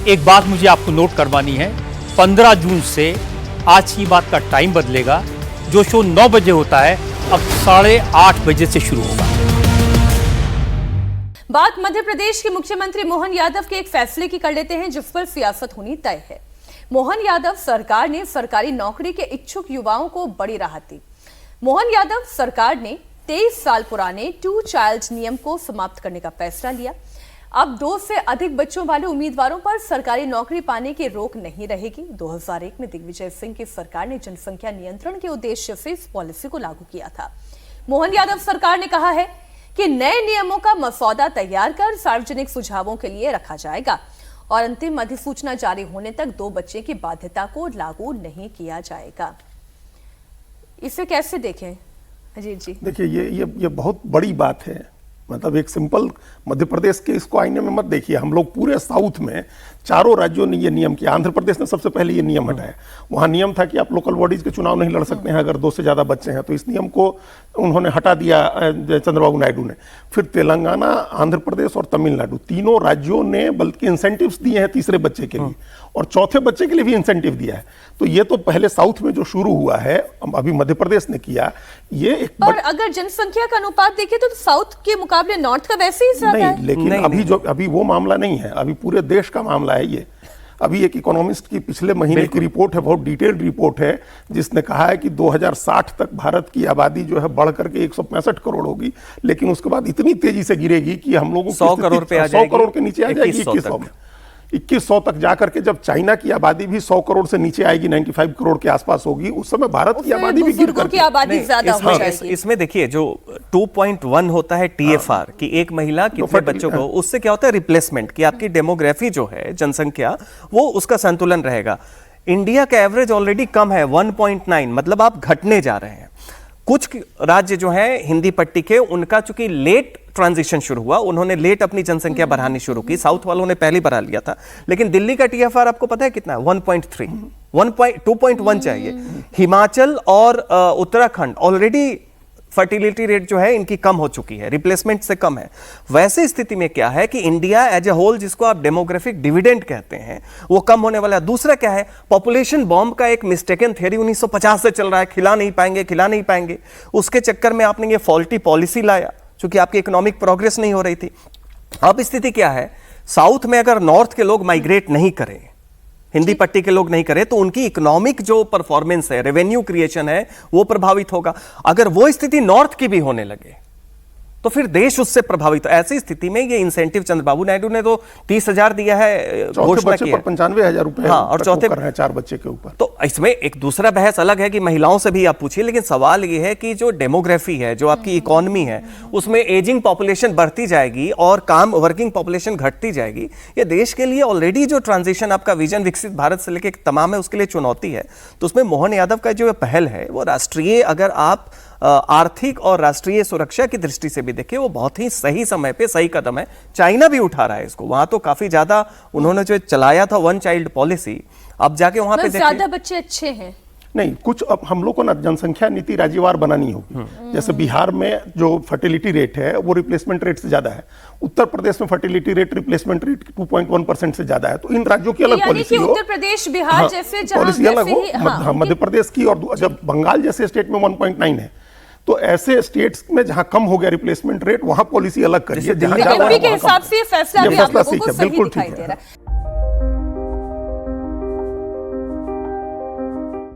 एक बात मुझे आपको नोट करवानी है, 15 जून से आज की बात का टाइम बदलेगा। जो शो 9 बजे होता है अब 8:30 बजे से शुरू होगा। बात मध्य प्रदेश के मुख्यमंत्री मोहन यादव के एक फैसले की कर लेते हैं जिस पर सियासत होनी तय है। मोहन यादव सरकार ने सरकारी नौकरी के इच्छुक युवाओं को बड़ी राहत दी। मोहन यादव सरकार ने 23 साल पुराने 2 चाइल्ड नियम को समाप्त करने का फैसला लिया। अब 2 से अधिक बच्चों वाले उम्मीदवारों पर सरकारी नौकरी पाने की रोक नहीं रहेगी। 2001 में दिग्विजय सिंह की सरकार ने जनसंख्या नियंत्रण के उद्देश्य से इस पॉलिसी को लागू किया था। मोहन यादव सरकार ने कहा है कि नए नियमों का मसौदा तैयार कर सार्वजनिक सुझावों के लिए रखा जाएगा और अंतिम अधिसूचना जारी होने तक 2 बच्चे की बाध्यता को लागू नहीं किया जाएगा। इसे कैसे देखें अजीत जी? देखिए ये बहुत बड़ी बात है। मतलब एक सिंपल मध्य प्रदेश के इसको आईने में मत देखिए। हम लोग पूरे साउथ में चारों राज्यों ने ये नियम किया। आंध्र प्रदेश ने सबसे पहले ये नियम हटाया। वहाँ नियम था कि आप लोकल बॉडीज के चुनाव नहीं लड़ सकते हैं अगर 2 से ज़्यादा बच्चे हैं, तो इस नियम को उन्होंने हटा दिया चंद्रबाबू नायडू ने। फिर तेलंगाना, आंध्र प्रदेश और तमिलनाडु तीनों राज्यों ने बल्कि इंसेंटिव्स दिए हैं तीसरे बच्चे के लिए और चौथे बच्चे के लिए भी इंसेंटिव दिया है। तो ये तो पहले साउथ में जो शुरू हुआ है, अभी मध्य प्रदेश ने किया। ये एक और अगर जनसंख्या का अनुपात देखें तो साउथ के मुकाबले नॉर्थ का वैसे ही ज्यादा है। लेकिन अभी वो मामला नहीं है, अभी पूरे देश का मामला है ये। अभी एक इकोनॉमिस्ट की पिछले महीने की रिपोर्ट है, बहुत डिटेल्ड रिपोर्ट है, जिसने कहा है कि 2060 तक भारत की आबादी जो है बढ़ करके 165 करोड़ होगी, लेकिन उसके बाद इतनी तेजी से गिरेगी कि हम लोगों 100 करोड़ पे आ जाएगी, 100 करोड़ के नीचे आ जाएगी 2100 तक जाकर के जब चाइना की आबादी भी 100 करोड़ से नीचे आएगी, 95 करोड़ के आसपास होगी, उस समय भारत की आबादी भी गिर करके आबादी ज्यादा हो जाएगी। इसमें देखिए जो 2.1 होता है TFR कि एक महिला कितने बच्चों को, उससे क्या होता है रिप्लेसमेंट की आपकी डेमोग्राफी जो है जनसंख्या वो उसका संतुलन रहेगा। इंडिया का एवरेज ऑलरेडी कम है 1.9, मतलब आप घटने जा रहे हैं। कुछ राज्य जो है हिंदी पट्टी के, उनका चूंकि लेट ट्रांजिशन शुरू हुआ, उन्होंने लेट अपनी जनसंख्या बढ़ानी शुरू की। साउथ वालों ने पहले बढ़ा लिया था, लेकिन दिल्ली का TFR आपको पता है कितना है? 1.3, 2.1 चाहिए। हिमाचल और उत्तराखंड ऑलरेडी फर्टिलिटी रेट जो है इनकी कम हो चुकी है, रिप्लेसमेंट से कम है। वैसे स्थिति में क्या है कि इंडिया एज ए होल, जिसको आप डेमोग्राफिक डिविडेंड कहते हैं, वो कम होने वाला है। दूसरा क्या है, पॉपुलेशन बॉम्ब का एक मिस्टेकन थियरी 1950 से चल रहा है, खिला नहीं पाएंगे। उसके चक्कर में आपने ये फॉल्टी पॉलिसी लाया, क्योंकि आपकी इकोनॉमिक प्रोग्रेस नहीं हो रही थी। अब स्थिति क्या है, साउथ में अगर नॉर्थ के लोग माइग्रेट नहीं करें, हिंदी पट्टी के लोग नहीं करें, तो उनकी इकोनॉमिक जो परफॉर्मेंस है, रेवेन्यू क्रिएशन है, वो प्रभावित होगा। अगर वो स्थिति नॉर्थ की भी होने लगे तो फिर देश उससे प्रभावित। ऐसी स्थिति में ये इंसेंटिव चंद्रबाबू नायडू ने तो 30,000 दिया है, घोषणा की है 95,000 रुपए। हाँ, और चौथे कर रहे हैं 4 बच्चे के ऊपर। तो इसमें एक दूसरा बहस अलग है कि महिलाओं से भी आप पूछिए, लेकिन सवाल ये है कि जो डेमोग्राफी है, जो आपकी इकोनॉमी है, उसमें एजिंग पॉपुलेशन बढ़ती जाएगी और वर्किंग पॉपुलेशन घटती जाएगी। ये देश के लिए ऑलरेडी जो ट्रांजिशन आपका विजन विकसित भारत से लेकर तमाम है, उसके लिए चुनौती है। तो उसमें मोहन यादव का जो पहल है वो राष्ट्रीय, अगर आप आर्थिक और राष्ट्रीय सुरक्षा की दृष्टि से भी देखें, वो बहुत ही सही समय पे सही कदम है। चाइना भी उठा रहा है इसको, वहां तो काफी ज्यादा उन्होंने जो चलाया था 1 चाइल्ड पॉलिसी, अब जाके वहां पे ज्यादा बच्चे अच्छे हैं नहीं। कुछ अब हम लोग को ना जनसंख्या नीति राज्यवार बनानी होगी। जैसे बिहार में जो फर्टिलिटी रेट है वो रिप्लेसमेंट रेट से ज्यादा है, उत्तर प्रदेश में फर्टिलिटी रेट रिप्लेसमेंट रेट 2.1% से ज्यादा है। तो इन राज्यों की अलग पॉलिसी हो, उत्तर प्रदेश, बिहार जैसे पॉलिसी अलग हो, मध्य प्रदेश की, और जब बंगाल जैसे स्टेट में 1.9 है, तो ऐसे स्टेट्स में जहां कम हो गया रिप्लेसमेंट रेट, वहां पॉलिसी अलग करिए। के हिसाब से ये फैसला भी आप लोगों को सही दिखाई दे रहा है।